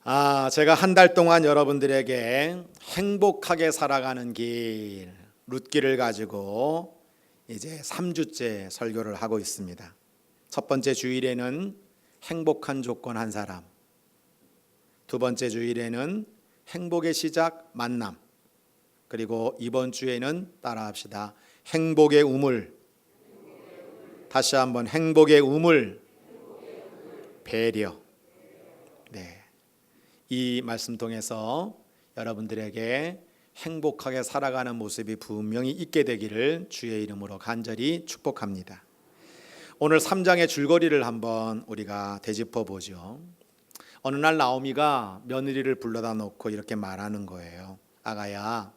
제가 한 달 동안 여러분들에게 행복하게 살아가는 길, 룻기를 가지고 이제 3주째 설교를 하고 있습니다. 첫 번째 주일에는 행복한 조건 한 사람, 두 번째 주일에는 행복의 시작 만남, 그리고 이번 주에는 따라합시다. 행복의 우물. 다시 한번 행복의 우물, 배려. 네. 이 말씀 통해서 여러분들에게 행복하게 살아가는 모습이 분명히 있게 되기를 주의 이름으로 간절히 축복합니다. 오늘 3장의 줄거리를 한번 우리가 되짚어 보죠. 어느 날 나오미가 며느리를 불러다 놓고 이렇게 말하는 거예요. 아가야,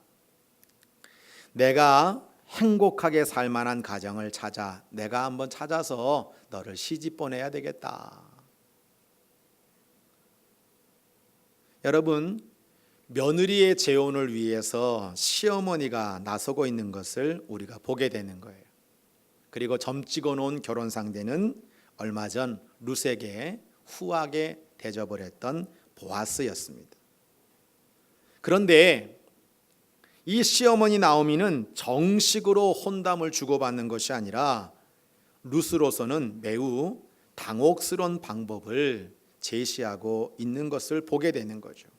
내가 행복하게 살 만한 가정을 찾아. 내가 한번 찾아서 너를 시집 보내야 되겠다. 여러분, 며느리의 재혼을 위해서 시어머니가 나서고 있는 것을 우리가 보게 되는 거예요. 그리고 점 찍어 놓은 결혼 상대는 얼마 전 룻에게 후하게 대접을 했던 보아스였습니다. 그런데 이 시어머니 나오미는 정식으로 혼담을 주고받는 것이 아니라 룻으로서는 매우 당혹스러운 방법을 제시하고 있는 것을 보게 되는 거죠.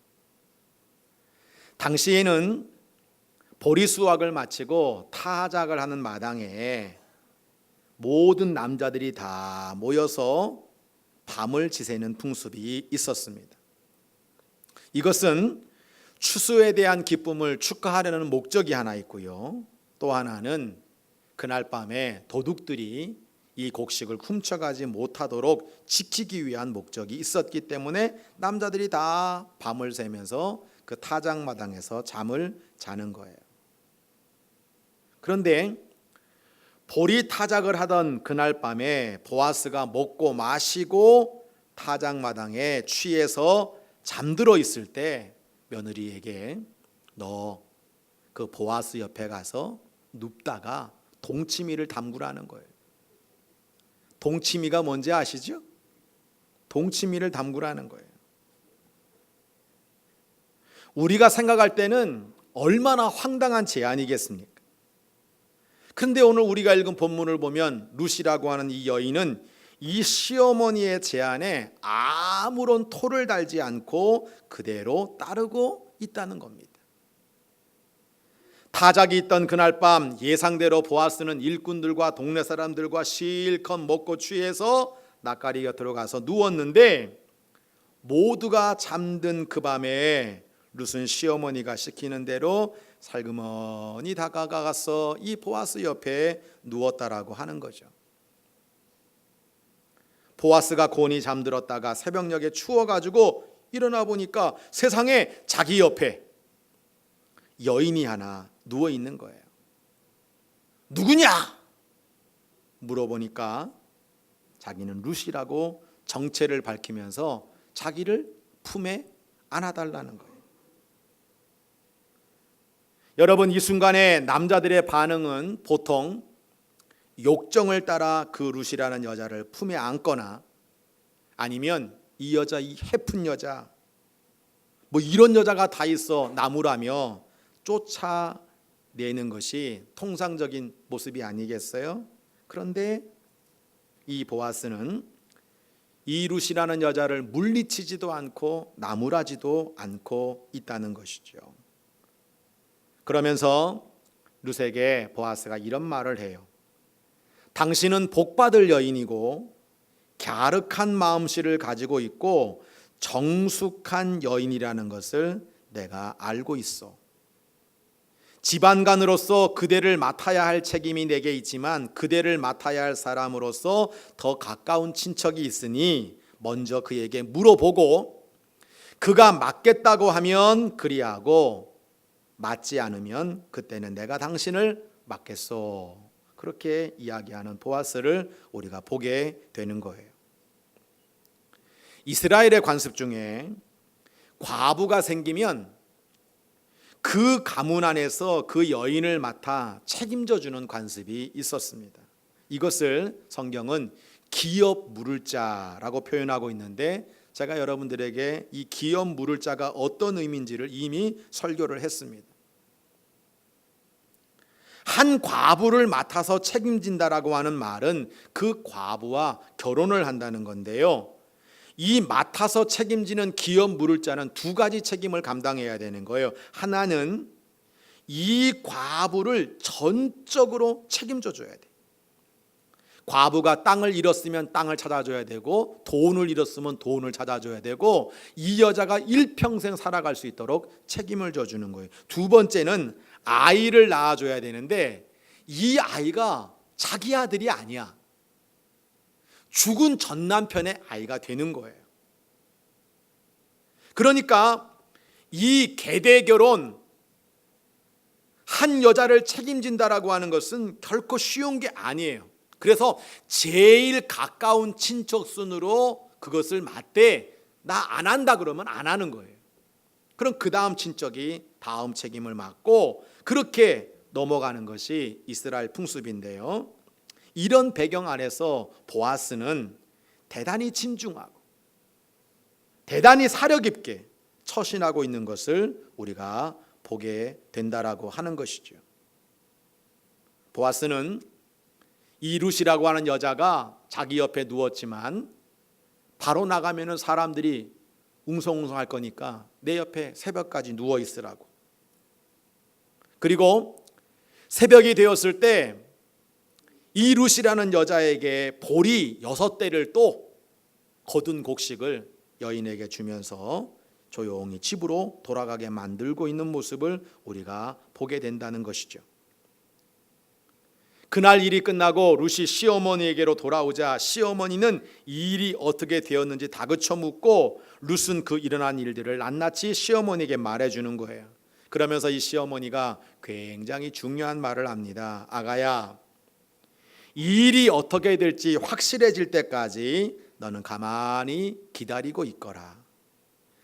당시에는 보리수확을 마치고 타작을 하는 마당에 모든 남자들이 다 모여서 밤을 지새는 풍습이 있었습니다. 이것은 추수에 대한 기쁨을 축하하려는 목적이 하나 있고요. 또 하나는 그날 밤에 도둑들이 이 곡식을 훔쳐가지 못하도록 지키기 위한 목적이 있었기 때문에 남자들이 다 밤을 새면서 그 타작마당에서 잠을 자는 거예요. 그런데 보리 타작을 하던 그날 밤에 보아스가 먹고 마시고 타작마당에 취해서 잠들어 있을 때 며느리에게 너 그 보아스 옆에 가서 눕다가 동치미를 담그라는 거예요. 동치미가 뭔지 아시죠? 동치미를 담그라는 거예요. 우리가 생각할 때는 얼마나 황당한 제안이겠습니까? 근데 오늘 우리가 읽은 본문을 보면 룻이라고 하는 이 여인은 이 시어머니의 제안에 아무런 토를 달지 않고 그대로 따르고 있다는 겁니다. 타작이 있던 그날 밤 예상대로 보아스는 일꾼들과 동네 사람들과 실컷 먹고 취해서 낯가리 곁으로 가서 누웠는데 모두가 잠든 그 밤에 룻은 시어머니가 시키는 대로 살그머니 다가가서 이 보아스 옆에 누웠다라고 하는 거죠. 보아스가 곤히 잠들었다가 새벽녘에 추워가지고 일어나 보니까 세상에 자기 옆에 여인이 하나 누워 있는 거예요. 누구냐? 물어보니까 자기는 룻이라고 정체를 밝히면서 자기를 품에 안아달라는 거예요. 여러분, 이 순간에 남자들의 반응은 보통 욕정을 따라 그 룻이라는 여자를 품에 안거나 아니면 이 여자, 이 해픈 여자, 뭐 이런 여자가 다 있어 나무라며 쫓아내는 것이 통상적인 모습이 아니겠어요? 그런데 이 보아스는 이 룻이라는 여자를 물리치지도 않고 나무라지도 않고 있다는 것이죠. 그러면서 룻에게 보아스가 이런 말을 해요. 당신은 복받을 여인이고 갸륵한 마음씨를 가지고 있고 정숙한 여인이라는 것을 내가 알고 있어. 집안간으로서 그대를 맡아야 할 책임이 내게 있지만 그대를 맡아야 할 사람으로서 더 가까운 친척이 있으니 먼저 그에게 물어보고 그가 맡겠다고 하면 그리하고 맞지 않으면 그때는 내가 당신을 맡겠소. 그렇게 이야기하는 보아스를 우리가 보게 되는 거예요. 이스라엘의 관습 중에 과부가 생기면 그 가문 안에서 그 여인을 맡아 책임져 주는 관습이 있었습니다. 이것을 성경은 기업 물을 자라고 표현하고 있는데 제가 여러분들에게 이 기업 물을 자가 어떤 의미인지를 이미 설교를 했습니다. 한 과부를 맡아서 책임진다라고 하는 말은 그 과부와 결혼을 한다는 건데요. 이 맡아서 책임지는 기업 물을 자는 두 가지 책임을 감당해야 되는 거예요. 하나는 이 과부를 전적으로 책임져 줘야 돼. 과부가 땅을 잃었으면 땅을 찾아줘야 되고, 돈을 잃었으면 돈을 찾아줘야 되고, 이 여자가 일평생 살아갈 수 있도록 책임을 져주는 거예요. 두 번째는 아이를 낳아줘야 되는데, 이 아이가 자기 아들이 아니야. 죽은 전 남편의 아이가 되는 거예요. 그러니까 이 계대 결혼, 한 여자를 책임진다라고 하는 것은 결코 쉬운 게 아니에요. 그래서 제일 가까운 친척 순으로 그것을 맡되, 나 안 한다 그러면 안 하는 거예요. 그럼 그 다음 친척이 다음 책임을 맡고 그렇게 넘어가는 것이 이스라엘 풍습인데요. 이런 배경 안에서 보아스는 대단히 진중하고 대단히 사려 깊게 처신하고 있는 것을 우리가 보게 된다라고 하는 것이죠. 보아스는 이 룻이라고 하는 여자가 자기 옆에 누웠지만 바로 나가면은 사람들이 웅성웅성할 거니까 내 옆에 새벽까지 누워 있으라고. 그리고 새벽이 되었을 때 이 룻이라는 여자에게 보리 6대를 또 거둔 곡식을 여인에게 주면서 조용히 집으로 돌아가게 만들고 있는 모습을 우리가 보게 된다는 것이죠. 그날 일이 끝나고 룻이 시어머니에게로 돌아오자 시어머니는 이 일이 어떻게 되었는지 다그쳐 묻고 룻은 그 일어난 일들을 낱낱이 시어머니에게 말해주는 거예요. 그러면서 이 시어머니가 굉장히 중요한 말을 합니다. 아가야, 이 일이 어떻게 될지 확실해질 때까지 너는 가만히 기다리고 있거라.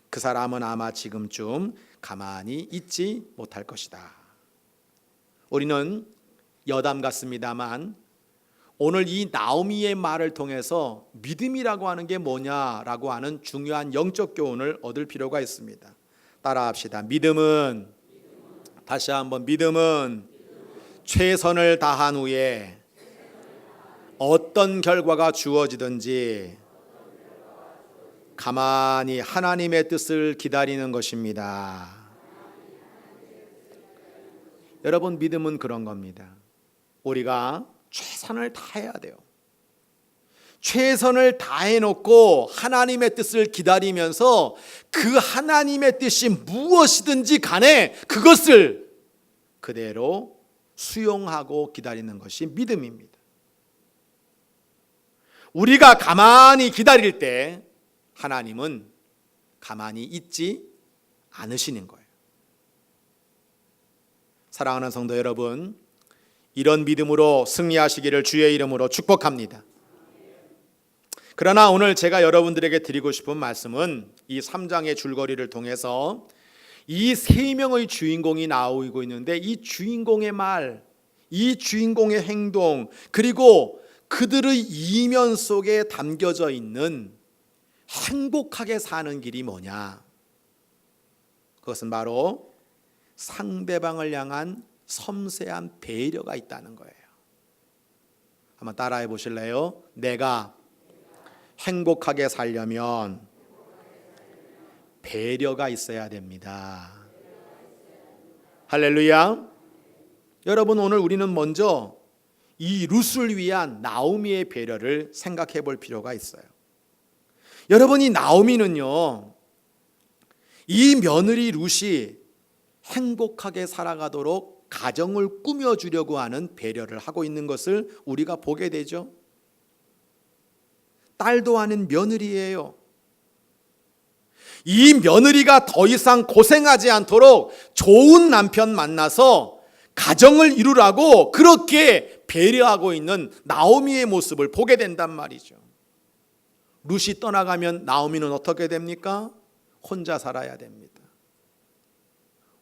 그 사람은 아마 지금쯤 가만히 있지 못할 것이다. 우리는 여담 같습니다만 오늘 이 나오미의 말을 통해서 믿음이라고 하는 게 뭐냐라고 하는 중요한 영적 교훈을 얻을 필요가 있습니다. 따라합시다. 믿음은, 다시 한번, 믿음은 최선을 다한 후에 어떤 결과가 주어지든지 가만히 하나님의 뜻을 기다리는 것입니다. 여러분, 믿음은 그런 겁니다. 우리가 최선을 다해야 돼요. 최선을 다해놓고 하나님의 뜻을 기다리면서 그 하나님의 뜻이 무엇이든지 간에 그것을 그대로 수용하고 기다리는 것이 믿음입니다. 우리가 가만히 기다릴 때 하나님은 가만히 있지 않으시는 거예요. 사랑하는 성도 여러분, 이런 믿음으로 승리하시기를 주의 이름으로 축복합니다. 그러나 오늘 제가 여러분들에게 드리고 싶은 말씀은 이 3장의 줄거리를 통해서 이 3명의 주인공이 나오고 있는데 이 주인공의 말, 이 주인공의 행동, 그리고 그들의 이면 속에 담겨져 있는 행복하게 사는 길이 뭐냐? 그것은 바로 상대방을 향한 섬세한 배려가 있다는 거예요. 한번 따라해 보실래요? 내가 행복하게 살려면 배려가 있어야 됩니다. 할렐루야. 여러분, 오늘 우리는 먼저 이 룻을 위한 나오미의 배려를 생각해 볼 필요가 있어요. 여러분, 이 나오미는요, 이 며느리 룻이 행복하게 살아가도록 가정을 꾸며주려고 하는 배려를 하고 있는 것을 우리가 보게 되죠. 딸도 아닌 며느리예요. 이 며느리가 더 이상 고생하지 않도록 좋은 남편 만나서 가정을 이루라고 그렇게 배려하고 있는 나오미의 모습을 보게 된단 말이죠. 룻이 떠나가면 나오미는 어떻게 됩니까? 혼자 살아야 됩니다.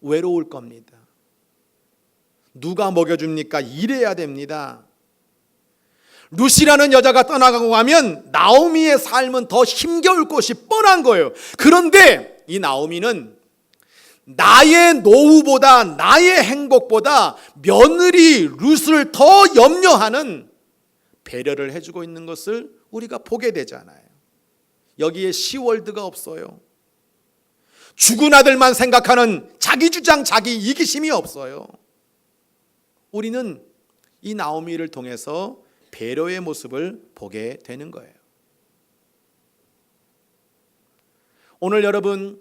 외로울 겁니다. 누가 먹여줍니까? 일해야 됩니다. 룻이라는 여자가 떠나가고 가면 나오미의 삶은 더 힘겨울 것이 뻔한 거예요. 그런데 이 나오미는 나의 노후보다 나의 행복보다 며느리 룻을 더 염려하는 배려를 해주고 있는 것을 우리가 보게 되잖아요. 여기에 시월드가 없어요. 죽은 아들만 생각하는 자기 주장, 자기 이기심이 없어요. 우리는 이 나오미를 통해서 배려의 모습을 보게 되는 거예요. 오늘 여러분,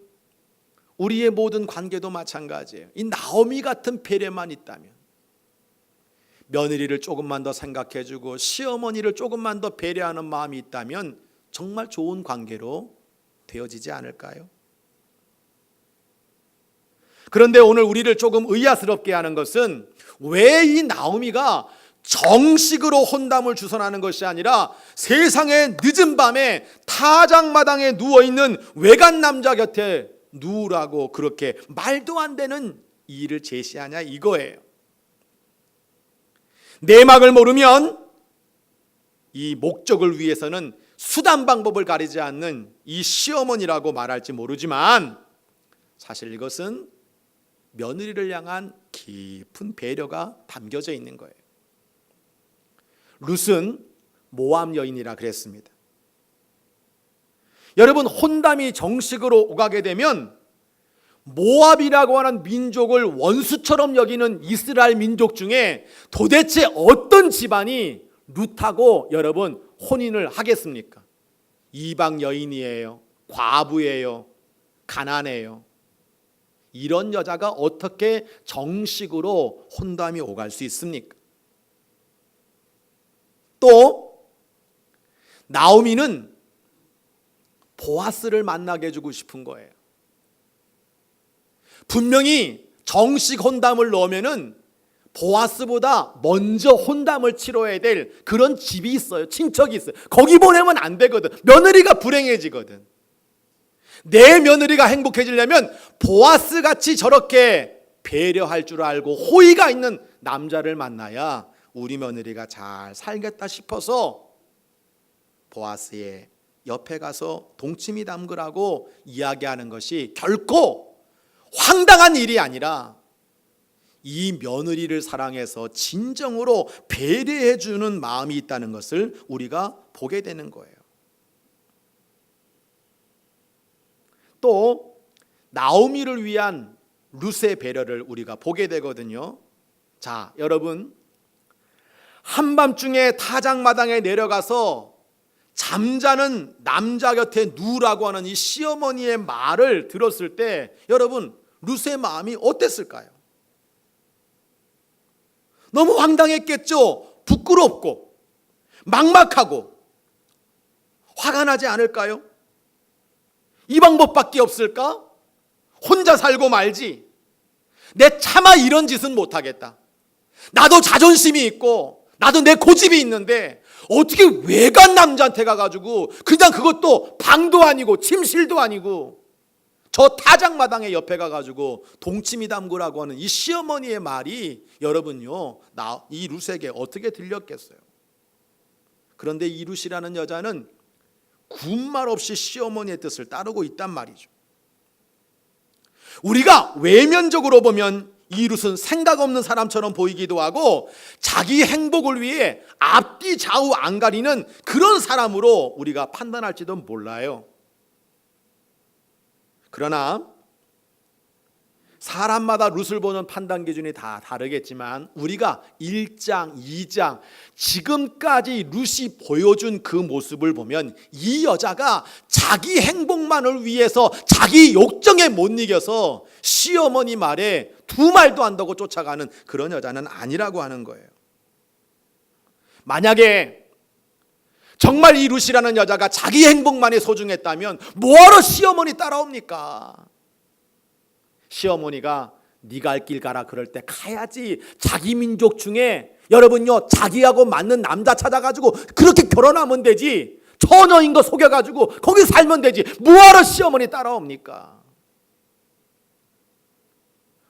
우리의 모든 관계도 마찬가지예요. 이 나오미 같은 배려만 있다면, 며느리를 조금만 더 생각해주고 시어머니를 조금만 더 배려하는 마음이 있다면 정말 좋은 관계로 되어지지 않을까요? 그런데 오늘 우리를 조금 의아스럽게 하는 것은 왜 이 나오미가 정식으로 혼담을 주선하는 것이 아니라 세상의 늦은 밤에 타작마당에 누워있는 외간 남자 곁에 누우라고 그렇게 말도 안 되는 일을 제시하냐 이거예요. 내막을 모르면 이 목적을 위해서는 수단 방법을 가리지 않는 이 시어머니라고 말할지 모르지만 사실 이것은 며느리를 향한 깊은 배려가 담겨져 있는 거예요. 룻은 모압 여인이라 그랬습니다. 여러분, 혼담이 정식으로 오가게 되면 모압이라고 하는 민족을 원수처럼 여기는 이스라엘 민족 중에 도대체 어떤 집안이 룻하고 여러분 혼인을 하겠습니까? 이방 여인이에요. 과부예요. 가난해요. 이런 여자가 어떻게 정식으로 혼담이 오갈 수 있습니까? 또 나오미는 보아스를 만나게 해주고 싶은 거예요. 분명히 정식 혼담을 넣으면은 보아스보다 먼저 혼담을 치러야 될 그런 집이 있어요. 친척이 있어요. 거기 보내면 안 되거든. 며느리가 불행해지거든. 내 며느리가 행복해지려면 보아스 같이 저렇게 배려할 줄 알고 호의가 있는 남자를 만나야 우리 며느리가 잘 살겠다 싶어서 보아스의 옆에 가서 동치미 담그라고 이야기하는 것이 결코 황당한 일이 아니라 이 며느리를 사랑해서 진정으로 배려해 주는 마음이 있다는 것을 우리가 보게 되는 거예요. 또 나오미를 위한 룻의 배려를 우리가 보게 되거든요. 자, 여러분, 한밤중에 타작마당에 내려가서 잠자는 남자 곁에 누우라고 하는 이 시어머니의 말을 들었을 때 여러분, 룻의 마음이 어땠을까요? 너무 황당했겠죠? 부끄럽고 막막하고 화가 나지 않을까요? 이 방법밖에 없을까? 혼자 살고 말지. 내 차마 이런 짓은 못하겠다. 나도 자존심이 있고 나도 내 고집이 있는데 어떻게 외간 남자한테 가가지고 그냥 그것도 방도 아니고 침실도 아니고 저 타작마당에 옆에 가가지고 동치미 담그라고 하는 이 시어머니의 말이 여러분요, 이 룻에게 어떻게 들렸겠어요? 그런데 이 룻이라는 여자는 군말 없이 시어머니의 뜻을 따르고 있단 말이죠. 우리가 외면적으로 보면 이 룻은 생각 없는 사람처럼 보이기도 하고 자기 행복을 위해 앞뒤 좌우 안 가리는 그런 사람으로 우리가 판단할지도 몰라요. 그러나 사람마다 룻을 보는 판단 기준이 다 다르겠지만 우리가 1장, 2장 지금까지 룻이 보여준 그 모습을 보면 이 여자가 자기 행복만을 위해서 자기 욕정에 못 이겨서 시어머니 말에 두 말도 안 듣고 쫓아가는 그런 여자는 아니라고 하는 거예요. 만약에 정말 이 룻이라는 여자가 자기 행복만이 소중했다면 뭐하러 시어머니 따라옵니까? 시어머니가 네가 할 길 가라 그럴 때 가야지. 자기 민족 중에 여러분요, 자기하고 맞는 남자 찾아가지고 그렇게 결혼하면 되지. 처녀인 거 속여가지고 거기 살면 되지. 뭐하러 시어머니 따라옵니까?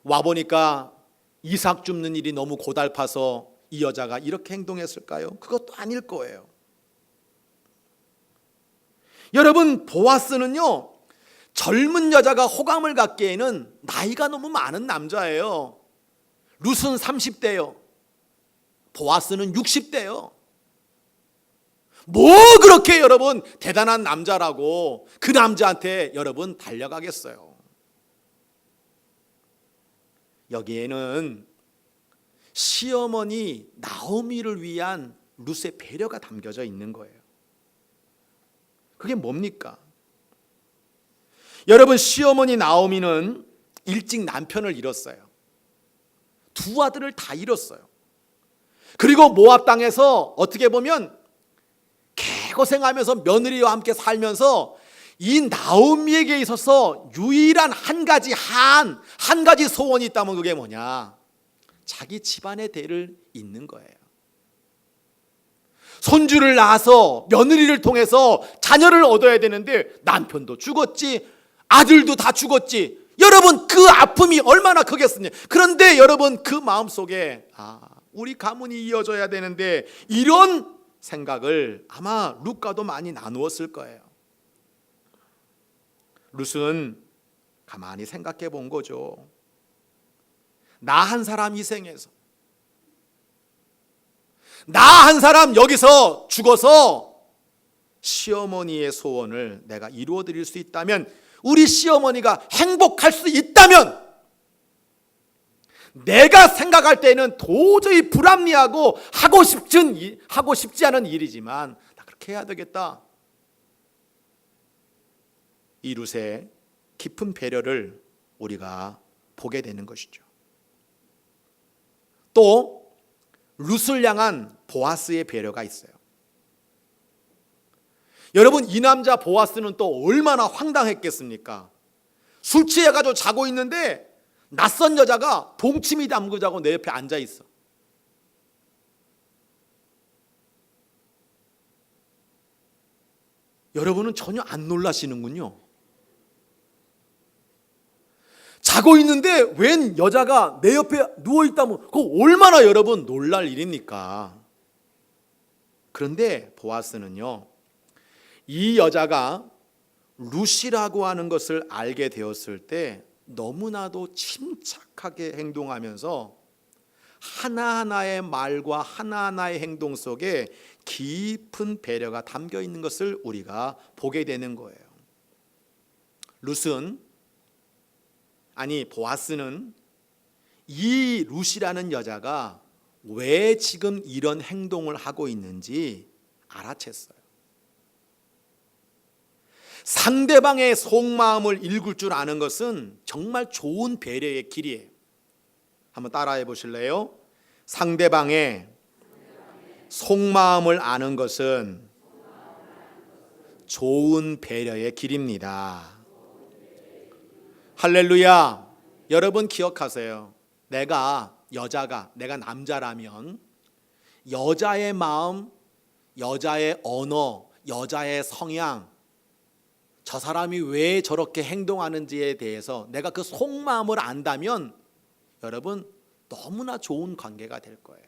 와보니까 이삭 줍는 일이 너무 고달파서 이 여자가 이렇게 행동했을까요? 그것도 아닐 거예요. 여러분, 보아스는요, 젊은 여자가 호감을 갖기에는 나이가 너무 많은 남자예요. 룻은 30대요. 보아스는 60대요. 뭐 그렇게 여러분 대단한 남자라고 그 남자한테 여러분 달려가겠어요. 여기에는 시어머니 나오미를 위한 룻의 배려가 담겨져 있는 거예요. 그게 뭡니까? 여러분, 시어머니 나오미는 일찍 남편을 잃었어요. 두 아들을 다 잃었어요. 그리고 모압 땅에서 어떻게 보면 개고생하면서 며느리와 함께 살면서 이 나오미에게 있어서 유일한 한 가지 소원이 있다면 그게 뭐냐? 자기 집안의 대를 잇는 거예요. 손주를 낳아서 며느리를 통해서 자녀를 얻어야 되는데 남편도 죽었지, 아들도 다 죽었지. 여러분, 그 아픔이 얼마나 크겠습니까? 그런데 여러분, 그 마음속에 우리 가문이 이어져야 되는데, 이런 생각을 아마 룻과도 많이 나누었을 거예요. 룻은 가만히 생각해 본 거죠. 나 한 사람 희생해서, 나 한 사람 여기서 죽어서 시어머니의 소원을 내가 이루어 드릴 수 있다면, 우리 시어머니가 행복할 수 있다면, 내가 생각할 때는 도저히 불합리하고 하고 싶지 않은 일이지만 나 그렇게 해야 되겠다. 이 룻의 깊은 배려를 우리가 보게 되는 것이죠. 또 룻을 향한 보아스의 배려가 있어요. 여러분, 이 남자 보아스는 또 얼마나 황당했겠습니까? 술 취해가지고 자고 있는데 낯선 여자가 동치미 담그자고 내 옆에 앉아 있어. 여러분은 전혀 안 놀라시는군요. 자고 있는데 웬 여자가 내 옆에 누워있다면 그거 얼마나 여러분 놀랄 일입니까? 그런데 보아스는요, 이 여자가 룻이라고 하는 것을 알게 되었을 때 너무나도 침착하게 행동하면서 하나하나의 말과 하나하나의 행동 속에 깊은 배려가 담겨 있는 것을 우리가 보게 되는 거예요. 보아스는 이 룻이라는 여자가 왜 지금 이런 행동을 하고 있는지 알아챘어요. 상대방의 속마음을 읽을 줄 아는 것은 정말 좋은 배려의 길이에요. 한번 따라해 보실래요? 상대방의 속마음을 아는 것은 좋은 배려의 길입니다. 할렐루야. 여러분 기억하세요. 내가 남자라면 여자의 마음, 여자의 언어, 여자의 성향, 저 사람이 왜 저렇게 행동하는지에 대해서 내가 그 속마음을 안다면 여러분 너무나 좋은 관계가 될 거예요.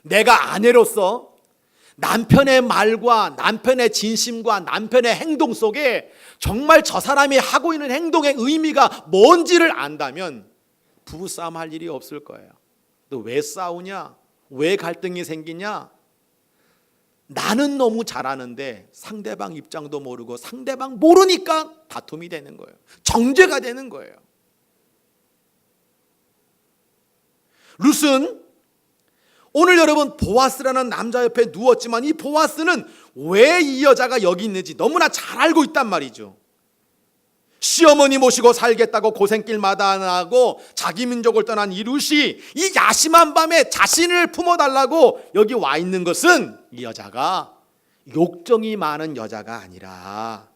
내가 아내로서 남편의 말과 남편의 진심과 남편의 행동 속에 정말 저 사람이 하고 있는 행동의 의미가 뭔지를 안다면 부부싸움 할 일이 없을 거예요. 너 왜 싸우냐? 왜 갈등이 생기냐? 나는 너무 잘하는데 상대방 입장도 모르고 상대방 모르니까 다툼이 되는 거예요. 정죄가 되는 거예요. 룻은 오늘 여러분 보아스라는 남자 옆에 누웠지만 이 보아스는 왜 이 여자가 여기 있는지 너무나 잘 알고 있단 말이죠. 시어머니 모시고 살겠다고 고생길 마다하고 자기 민족을 떠난 이 룻이 이 야심한 밤에 자신을 품어달라고 여기 와 있는 것은 이 여자가 욕정이 많은 여자가 아니라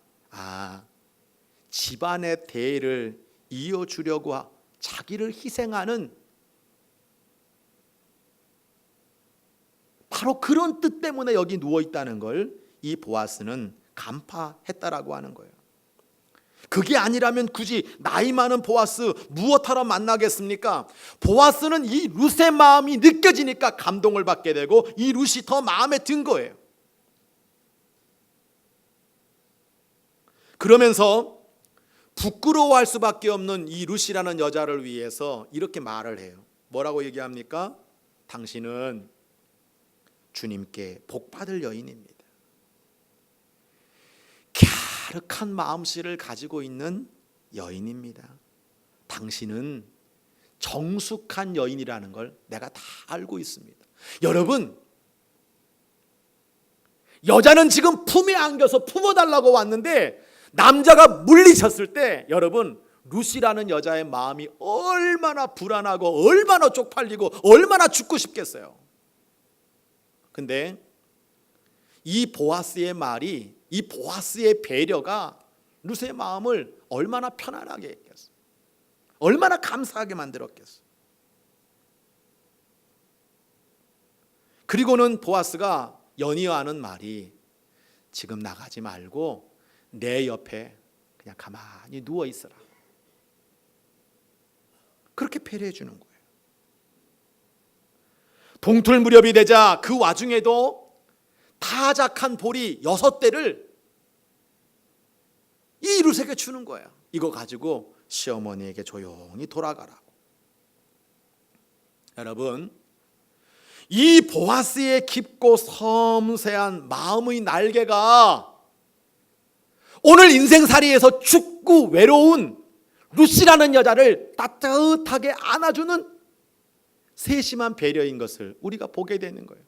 집안의 대를 이어주려고 자기를 희생하는 바로 그런 뜻 때문에 여기 누워 있다는 걸 이 보아스는 간파했다라고 하는 거예요. 그게 아니라면 굳이 나이 많은 보아스 무엇하러 만나겠습니까? 보아스는 이 룻의 마음이 느껴지니까 감동을 받게 되고 이 룻이 더 마음에 든 거예요. 그러면서 부끄러워할 수밖에 없는 이 룻이라는 여자를 위해서 이렇게 말을 해요. 뭐라고 얘기합니까? 당신은 주님께 복받을 여인입니다. 갸륵한 마음씨를 가지고 있는 여인입니다. 당신은 정숙한 여인이라는 걸 내가 다 알고 있습니다. 여러분, 여자는 지금 품에 안겨서 품어달라고 왔는데 남자가 물리쳤을 때 여러분, 룻이라는 여자의 마음이 얼마나 불안하고 얼마나 쪽팔리고 얼마나 죽고 싶겠어요. 근데 이 보아스의 말이, 이 보아스의 배려가 룻의 마음을 얼마나 편안하게 했겠어요. 얼마나 감사하게 만들었겠어요. 그리고는 보아스가 연이어하는 말이 지금 나가지 말고 내 옆에 그냥 가만히 누워 있어라. 그렇게 배려해 주는 거예요. 동틀 무렵이 되자 그 와중에도 타작한 보리 6대를 이 룻에게 주는 거예요. 이거 가지고 시어머니에게 조용히 돌아가라고. 여러분, 이 보아스의 깊고 섬세한 마음의 날개가 오늘 인생살이에서 죽고 외로운 룻이라는 여자를 따뜻하게 안아주는 세심한 배려인 것을 우리가 보게 되는 거예요.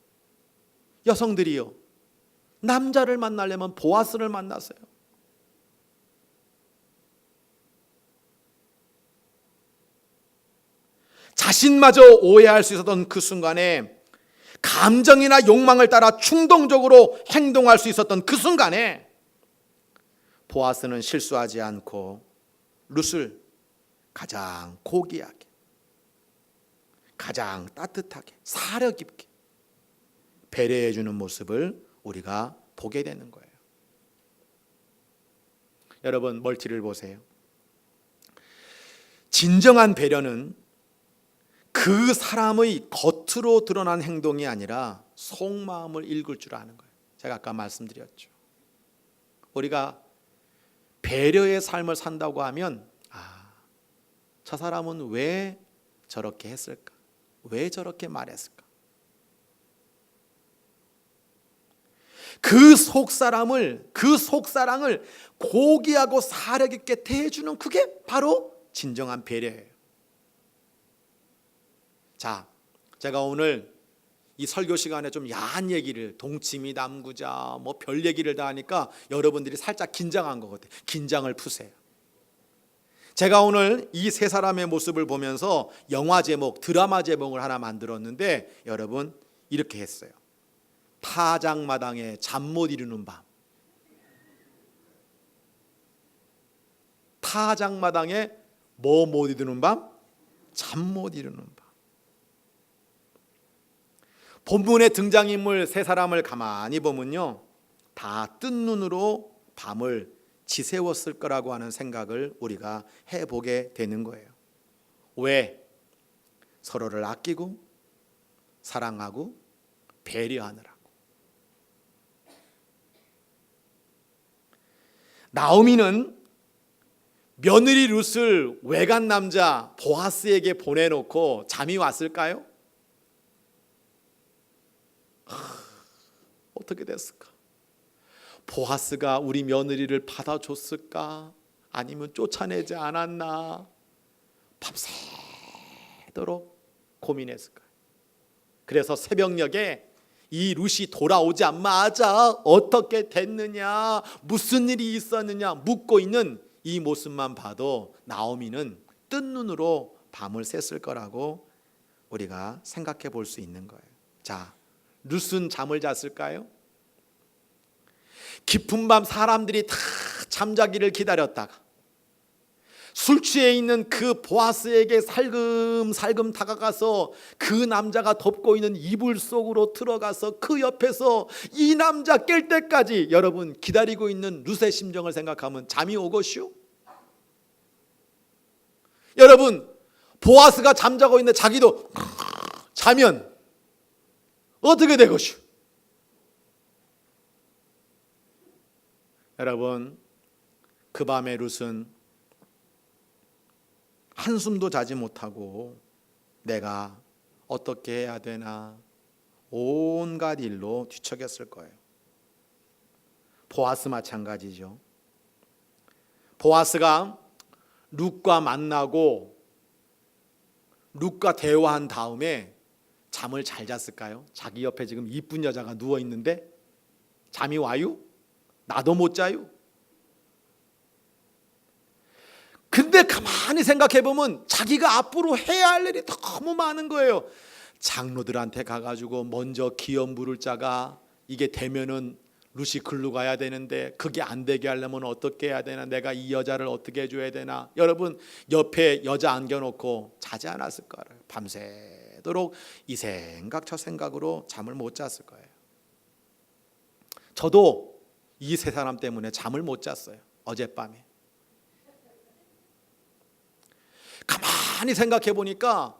여성들이요, 남자를 만나려면 보아스를 만나세요. 자신마저 오해할 수 있었던 그 순간에, 감정이나 욕망을 따라 충동적으로 행동할 수 있었던 그 순간에 보아스는 실수하지 않고 룻을 가장 고귀하게, 가장 따뜻하게, 사려 깊게 배려해 주는 모습을 우리가 보게 되는 거예요. 여러분, 멀티를 보세요. 진정한 배려는 그 사람의 겉으로 드러난 행동이 아니라 속마음을 읽을 줄 아는 거예요. 제가 아까 말씀드렸죠. 우리가 배려의 삶을 산다고 하면, 저 사람은 왜 저렇게 했을까? 왜 저렇게 말했을까? 그 속사랑을 고귀하고 사려 깊게 대해주는, 그게 바로 진정한 배려예요. 자, 제가 오늘 이 설교 시간에 좀 야한 얘기를, 동치미 남구자 뭐 별 얘기를 다 하니까 여러분들이 살짝 긴장한 것 같아요. 긴장을 푸세요. 제가 오늘 이 세 사람의 모습을 보면서 영화 제목, 드라마 제목을 하나 만들었는데, 여러분 이렇게 했어요. 타작마당에 잠 못 이루는 밤. 타작마당에 뭐 못 이루는 밤? 잠 못 이루는 밤. 본문의 등장인물 세 사람을 가만히 보면요, 다 뜬 눈으로 밤을 지새웠을 거라고 하는 생각을 우리가 해보게 되는 거예요. 왜? 서로를 아끼고 사랑하고 배려하느라고. 나오미는 며느리 룻을 외간 남자 보아스에게 보내놓고 잠이 왔을까요? 어떻게 됐을까? 보아스가 우리 며느리를 받아줬을까? 아니면 쫓아내지 않았나? 밤새도록 고민했을까? 그래서 새벽녘에 이 룻이 돌아오자마자 어떻게 됐느냐, 무슨 일이 있었느냐 묻고 있는 이 모습만 봐도 나오미는 뜬 눈으로 밤을 샜을 거라고 우리가 생각해 볼 수 있는 거예요. 자, 룻은 잠을 잤을까요? 깊은 밤 사람들이 다 잠자기를 기다렸다가 술 취해 있는 그 보아스에게 살금살금 다가가서 그 남자가 덮고 있는 이불 속으로 들어가서 그 옆에서 이 남자 깰 때까지 여러분 기다리고 있는 룻의 심정을 생각하면 잠이 오겠슈? 여러분, 보아스가 잠자고 있는데 자기도 자면 어떻게 되겠슈? 여러분, 그 밤에 룻은 한숨도 자지 못하고 내가 어떻게 해야 되나 온갖 일로 뒤척였을 거예요. 보아스 마찬가지죠. 보아스가 룻과 만나고 룻과 대화한 다음에 잠을 잘 잤을까요? 자기 옆에 지금 이쁜 여자가 누워 있는데 잠이 와요? 나도 못 자요. 근데 가만히 생각해 보면 자기가 앞으로 해야 할 일이 너무 많은 거예요. 장로들한테 가가지고 먼저 기업 물을 자가 이게 되면은 룻이 글로 가야 되는데 그게 안 되게 하려면 어떻게 해야 되나, 내가 이 여자를 어떻게 해줘야 되나. 여러분, 옆에 여자 안겨놓고 자지 않았을 거예요. 밤새도록 이 생각 저 생각으로 잠을 못 잤을 거예요. 저도 이 세 사람 때문에 잠을 못 잤어요. 어젯밤에 가만히 생각해 보니까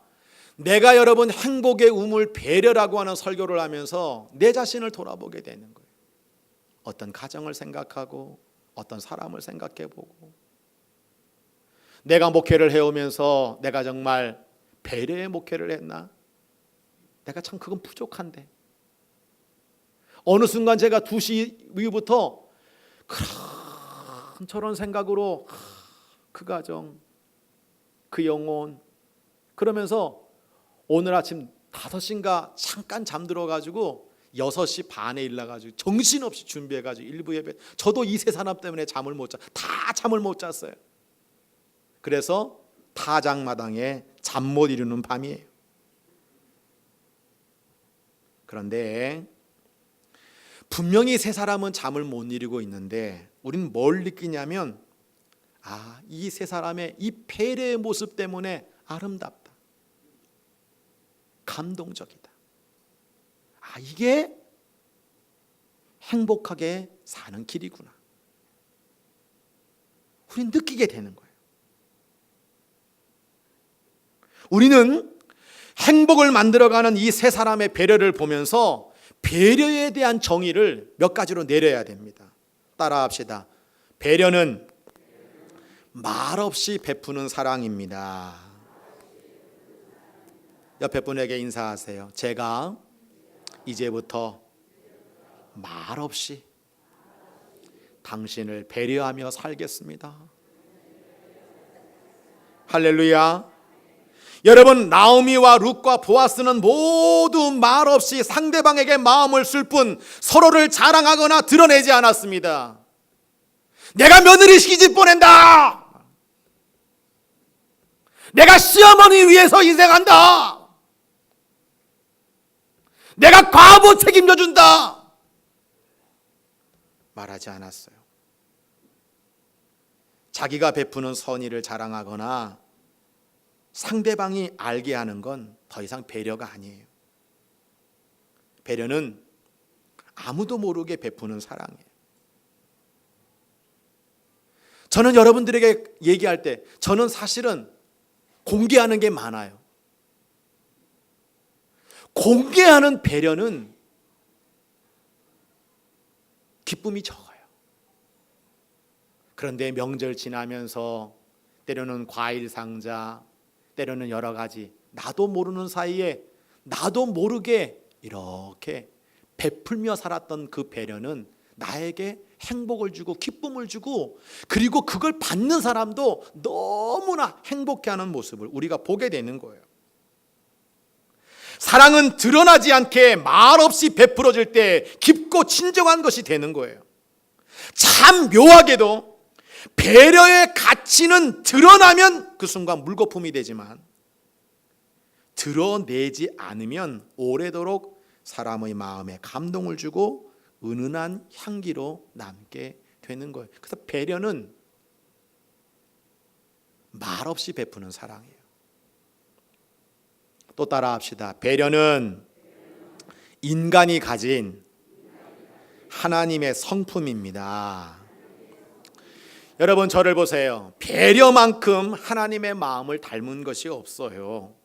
내가 여러분 행복의 우물 배려라고 하는 설교를 하면서 내 자신을 돌아보게 되는 거예요. 어떤 가정을 생각하고 어떤 사람을 생각해 보고, 내가 목회를 해오면서 내가 정말 배려의 목회를 했나? 내가 참 그건 부족한데. 어느 순간 제가 2시 이후부터 그런 저런 생각으로 그 가정, 그 영혼, 그러면서 오늘 아침 5시인가 잠깐 잠들어가지고 6시 반에 일어나가지고 정신없이 준비해가지고 일부 예배, 저도 이 세 사람 때문에 잠을 못 자, 다 잠을 못 잤어요. 그래서 타작마당에 잠 못 이루는 밤이에요. 그런데 분명히 세 사람은 잠을 못 이루고 있는데 우리는 뭘 느끼냐면, 이 세 사람의 이 배려의 모습 때문에 아름답다, 감동적이다. 이게 행복하게 사는 길이구나. 우리는 느끼게 되는 거예요. 우리는 행복을 만들어가는 이 세 사람의 배려를 보면서 배려에 대한 정의를 몇 가지로 내려야 됩니다. 따라합시다. 배려는 말없이 베푸는 사랑입니다. 옆에 분에게 인사하세요. 제가 이제부터 말없이 당신을 배려하며 살겠습니다. 할렐루야. 여러분, 나오미와 룻과 보아스는 모두 말없이 상대방에게 마음을 쓸 뿐 서로를 자랑하거나 드러내지 않았습니다. 내가 며느리 시집 보낸다, 내가 시어머니 위해서 희생한다, 내가 과부 책임져 준다, 말하지 않았어요. 자기가 베푸는 선의를 자랑하거나 상대방이 알게 하는 건 더 이상 배려가 아니에요. 배려는 아무도 모르게 베푸는 사랑이에요. 저는 여러분들에게 얘기할 때 저는 사실은 공개하는 게 많아요. 공개하는 배려는 기쁨이 적어요. 그런데 명절 지나면서 때로는 과일 상자, 때로는 여러 가지 나도 모르는 사이에 나도 모르게 이렇게 베풀며 살았던 그 배려는 나에게 행복을 주고 기쁨을 주고, 그리고 그걸 받는 사람도 너무나 행복해하는 모습을 우리가 보게 되는 거예요. 사랑은 드러나지 않게 말없이 베풀어질 때 깊고 진정한 것이 되는 거예요. 참 묘하게도 배려의 가치는 드러나면 그 순간 물거품이 되지만 드러내지 않으면 오래도록 사람의 마음에 감동을 주고 은은한 향기로 남게 되는 거예요. 그래서 배려는 말없이 베푸는 사랑이에요. 또 따라합시다. 배려는 인간이 가진 하나님의 성품입니다. 여러분 저를 보세요. 배려만큼 하나님의 마음을 닮은 것이 없어요.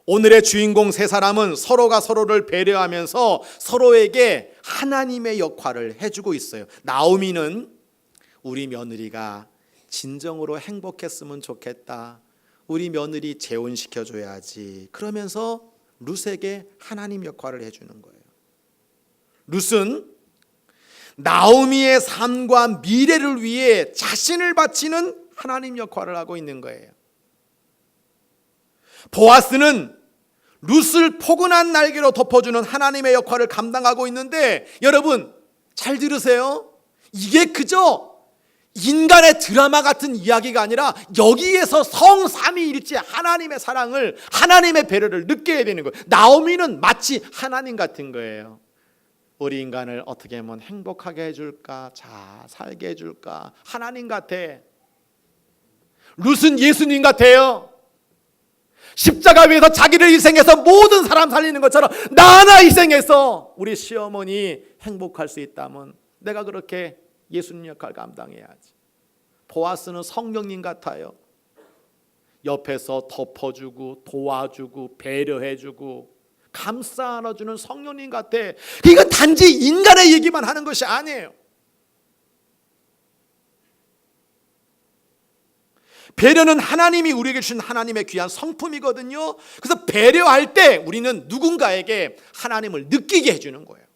오늘의 주인공 세 사람은 서로가 서로를 배려하면서 서로에게 하나님의 역할을 해주고 있어요. 나오미는 우리 며느리가 진정으로 행복했으면 좋겠다. 우리 며느리 재혼시켜줘야지. 그러면서 룻에게 하나님 역할을 해주는 거예요. 룻은 나오미의 삶과 미래를 위해 자신을 바치는 하나님 역할을 하고 있는 거예요. 보아스는 룻을 포근한 날개로 덮어주는 하나님의 역할을 감당하고 있는데, 여러분 잘 들으세요. 이게 그저 인간의 드라마 같은 이야기가 아니라 여기에서 성삼위일체 하나님의 사랑을, 하나님의 배려를 느껴야 되는 거예요. 나오미는 마치 하나님 같은 거예요. 우리 인간을 어떻게 하면 행복하게 해줄까, 잘 살게 해줄까. 하나님 같아. 룻은 예수님 같아요. 십자가 위에서 자기를 희생해서 모든 사람 살리는 것처럼 나 하나 희생해서 우리 시어머니 행복할 수 있다면 내가 그렇게 예수님 역할 감당해야지. 보아스는 성령님 같아요. 옆에서 덮어주고 도와주고 배려해주고 감싸 안아주는 성령님 같아. 이건 단지 인간의 얘기만 하는 것이 아니에요. 배려는 하나님이 우리에게 주신 하나님의 귀한 성품이거든요. 그래서 배려할 때 우리는 누군가에게 하나님을 느끼게 해주는 거예요.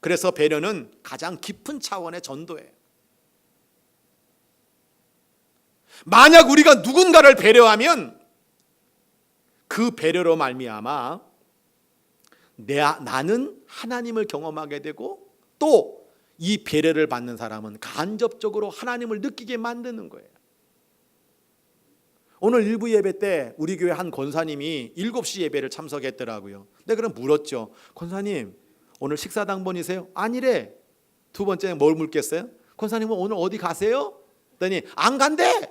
그래서 배려는 가장 깊은 차원의 전도예요. 만약 우리가 누군가를 배려하면 그 배려로 말미암아 나는 하나님을 경험하게 되고 또 이 배려를 받는 사람은 간접적으로 하나님을 느끼게 만드는 거예요. 오늘 일부 예배 때 우리 교회 한 권사님이 7시 예배를 참석했더라고요. 내가 그럼 물었죠. 권사님 오늘 식사 당번이세요? 아니래. 두 번째 뭘 묻겠어요? 권사님은 오늘 어디 가세요? 그랬더니 안 간대.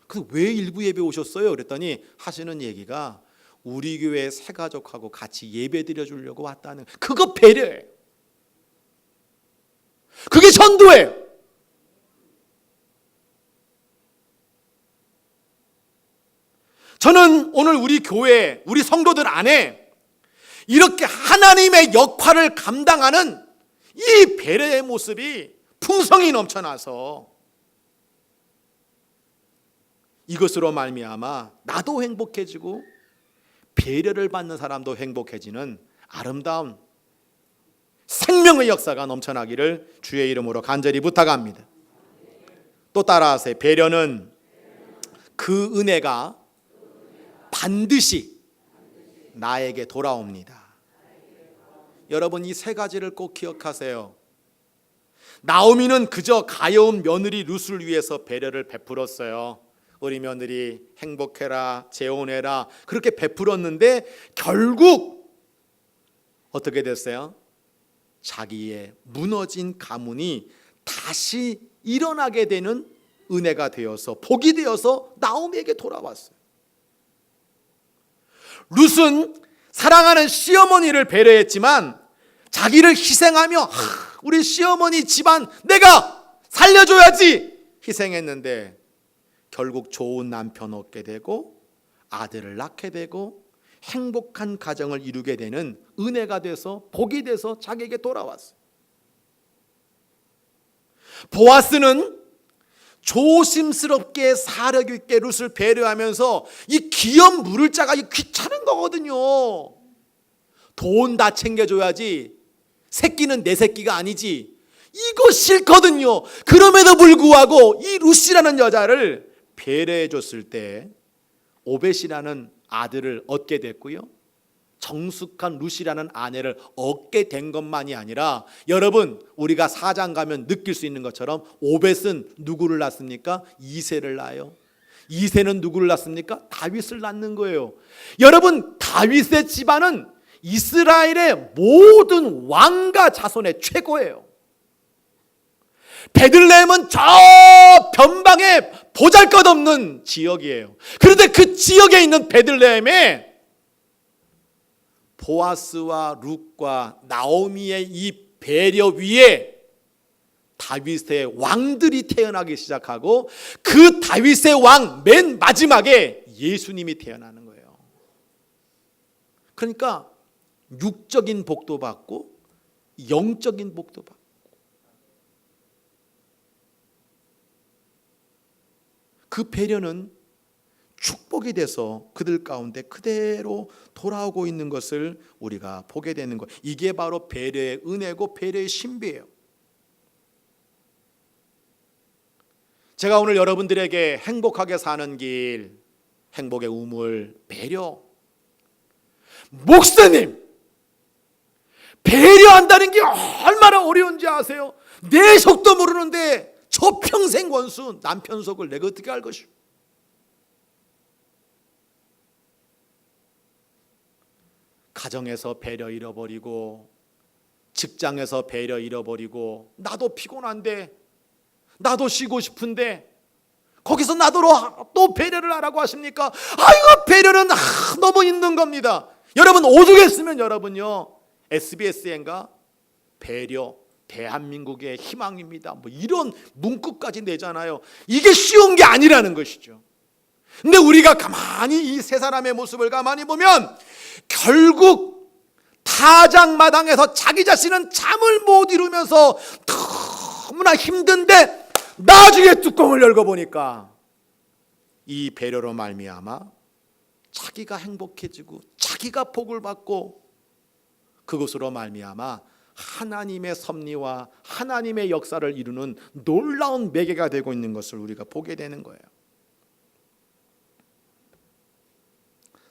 그래서 왜 일부 예배 오셨어요? 그랬더니 하시는 얘기가 우리 교회 새 가족하고 같이 예배 드려주려고 왔다는, 그거 배려예요. 그게 전도예요. 저는 오늘 우리 교회, 우리 성도들 안에 이렇게 하나님의 역할을 감당하는 이 배려의 모습이 풍성히 넘쳐나서 이것으로 말미암아 나도 행복해지고 배려를 받는 사람도 행복해지는 아름다운 생명의 역사가 넘쳐나기를 주의 이름으로 간절히 부탁합니다. 또 따라하세요. 배려는 그 은혜가 반드시 나에게 돌아옵니다. 여러분 이 세 가지를 꼭 기억하세요. 나오미는 그저 가여운 며느리 룻을 위해서 배려를 베풀었어요. 우리 며느리 행복해라, 재혼해라 그렇게 베풀었는데 결국 어떻게 됐어요? 자기의 무너진 가문이 다시 일어나게 되는 은혜가 되어서, 복이 되어서 나오미에게 돌아왔어요. 룻은 사랑하는 시어머니를 배려했지만 자기를 희생하며 우리 시어머니 집안 내가 살려줘야지 희생했는데 결국 좋은 남편 얻게 되고 아들을 낳게 되고 행복한 가정을 이루게 되는 은혜가 돼서, 복이 돼서 자기에게 돌아왔어요. 보아스는 조심스럽게 사력 있게 룻을 배려하면서 이 기업 물을 자가 귀찮은 거거든요. 돈 다 챙겨줘야지, 새끼는 내 새끼가 아니지, 이거 싫거든요. 그럼에도 불구하고 이 룻이라는 여자를 배려해 줬을 때 오벳이라는 아들을 얻게 됐고요, 정숙한 룻이라는 아내를 얻게 된 것만이 아니라 여러분 우리가 4장 가면 느낄 수 있는 것처럼 오벳은 누구를 낳습니까? 이새를 낳아요. 이새는 누구를 낳습니까? 다윗을 낳는 거예요. 여러분 다윗의 집안은 이스라엘의 모든 왕과 자손의 최고예요. 베들레헴은 저 변방에 보잘것없는 지역이에요. 그런데 그 지역에 있는 베들레헴에 보아스와 룻과 나오미의 이 배려 위에 다윗의 왕들이 태어나기 시작하고 그 다윗의 왕 맨 마지막에 예수님이 태어나는 거예요. 그러니까 육적인 복도 받고 영적인 복도 받고, 그 배려는 축복이 돼서 그들 가운데 그대로 돌아오고 있는 것을 우리가 보게 되는 것. 이게 바로 배려의 은혜고 배려의 신비예요. 제가 오늘 여러분들에게 행복하게 사는 길, 행복의 우물, 배려. 목사님, 배려한다는 게 얼마나 어려운지 아세요? 내 속도 모르는데 저 평생 원수 남편 속을 내가 어떻게 알 것이오? 가정에서 배려 잃어버리고, 직장에서 배려 잃어버리고, 나도 피곤한데, 나도 쉬고 싶은데, 거기서 나도 또 배려를 하라고 하십니까? 아이고, 배려는 너무 있는 겁니다. 여러분 오죽했으면 여러분요, SBS인가 배려 대한민국의 희망입니다, 뭐 이런 문구까지 내잖아요. 이게 쉬운 게 아니라는 것이죠. 근데 우리가 가만히 이 세 사람의 모습을 가만히 보면 결국 타작마당에서 자기 자신은 잠을 못 이루면서 너무나 힘든데 나중에 뚜껑을 열고 보니까 이 배려로 말미암아 자기가 행복해지고 자기가 복을 받고 그것으로 말미암아 하나님의 섭리와 하나님의 역사를 이루는 놀라운 매개가 되고 있는 것을 우리가 보게 되는 거예요.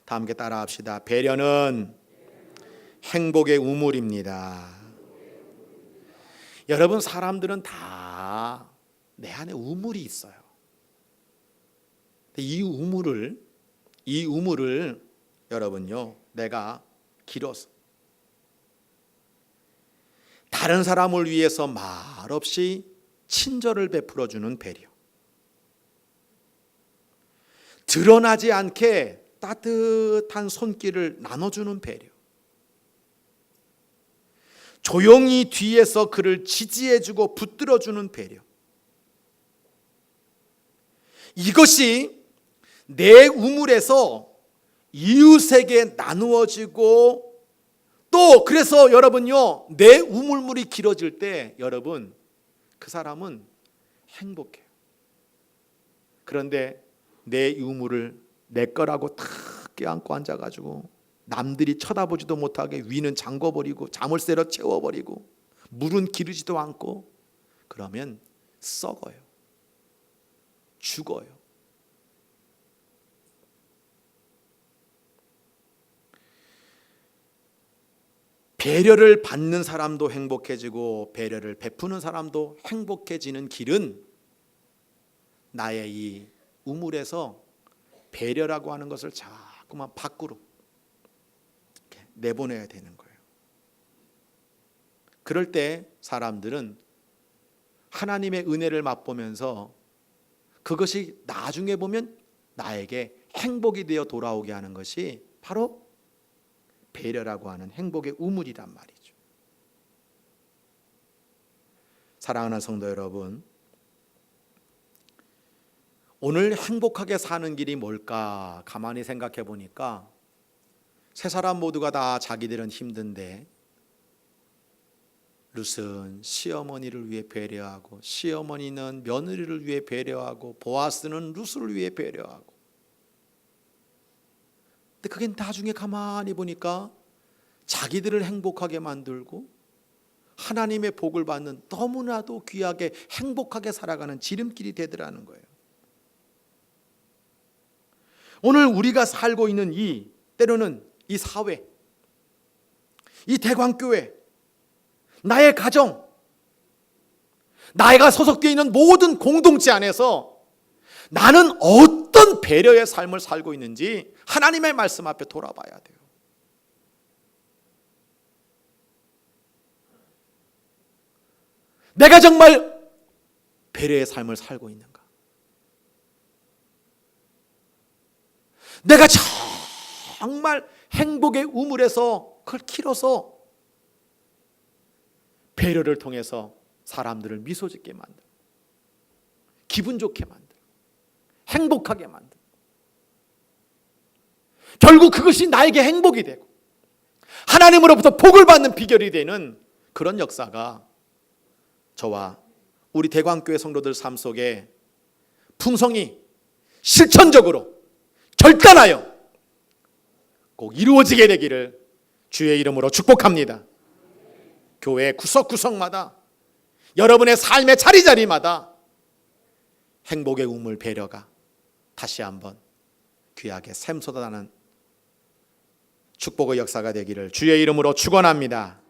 다 함께 따라합시다. 배려는 행복의 우물입니다. 여러분, 사람들은 다 내 안에 우물이 있어요. 이 우물을 여러분요, 내가 길어서 다른 사람을 위해서 말없이 친절을 베풀어주는 배려, 드러나지 않게 따뜻한 손길을 나눠주는 배려, 조용히 뒤에서 그를 지지해주고 붙들어주는 배려, 이것이 내 우물에서 이웃에게 나누어지고, 또 그래서 여러분요, 내 우물물이 길어질 때 여러분, 그 사람은 행복해요. 그런데 내 우물을 내 거라고 탁 껴안고 앉아가지고 남들이 쳐다보지도 못하게 위는 잠궈버리고 자물쇠로 채워버리고 물은 기르지도 않고, 그러면 썩어요. 죽어요. 배려를 받는 사람도 행복해지고 배려를 베푸는 사람도 행복해지는 길은 나의 이 우물에서 배려라고 하는 것을 자꾸만 밖으로 내보내야 되는 거예요. 그럴 때 사람들은 하나님의 은혜를 맛보면서 그것이 나중에 보면 나에게 행복이 되어 돌아오게 하는 것이 바로 배려라고 하는 행복의 우물이란 말이죠. 사랑하는 성도 여러분, 오늘 행복하게 사는 길이 뭘까 가만히 생각해 보니까 세 사람 모두가 다 자기들은 힘든데, 룻은 시어머니를 위해 배려하고, 시어머니는 며느리를 위해 배려하고, 보아스는 룻을 위해 배려하고. 근데 그게 나중에 가만히 보니까 자기들을 행복하게 만들고 하나님의 복을 받는 너무나도 귀하게 행복하게 살아가는 지름길이 되더라는 거예요. 오늘 우리가 살고 있는 이, 때로는 이 사회, 이 대광교회, 나의 가정, 나이가 소속되어 있는 모든 공동체 안에서 나는 어떤 배려의 삶을 살고 있는지 하나님의 말씀 앞에 돌아봐야 돼요. 내가 정말 배려의 삶을 살고 있는가? 내가 정말 행복의 우물에서 그걸 길어서 배려를 통해서 사람들을 미소 짓게 만들고 기분 좋게 만들고 행복하게 만들고 결국 그것이 나에게 행복이 되고 하나님으로부터 복을 받는 비결이 되는 그런 역사가 저와 우리 대광교회 성도들 삶 속에 풍성히 실천적으로 결단하여 꼭 이루어지게 되기를 주의 이름으로 축복합니다. 교회 구석구석마다 여러분의 삶의 자리자리마다 행복의 우물 배려가 다시 한번 귀하게 샘솟아나는 축복의 역사가 되기를 주의 이름으로 축원합니다.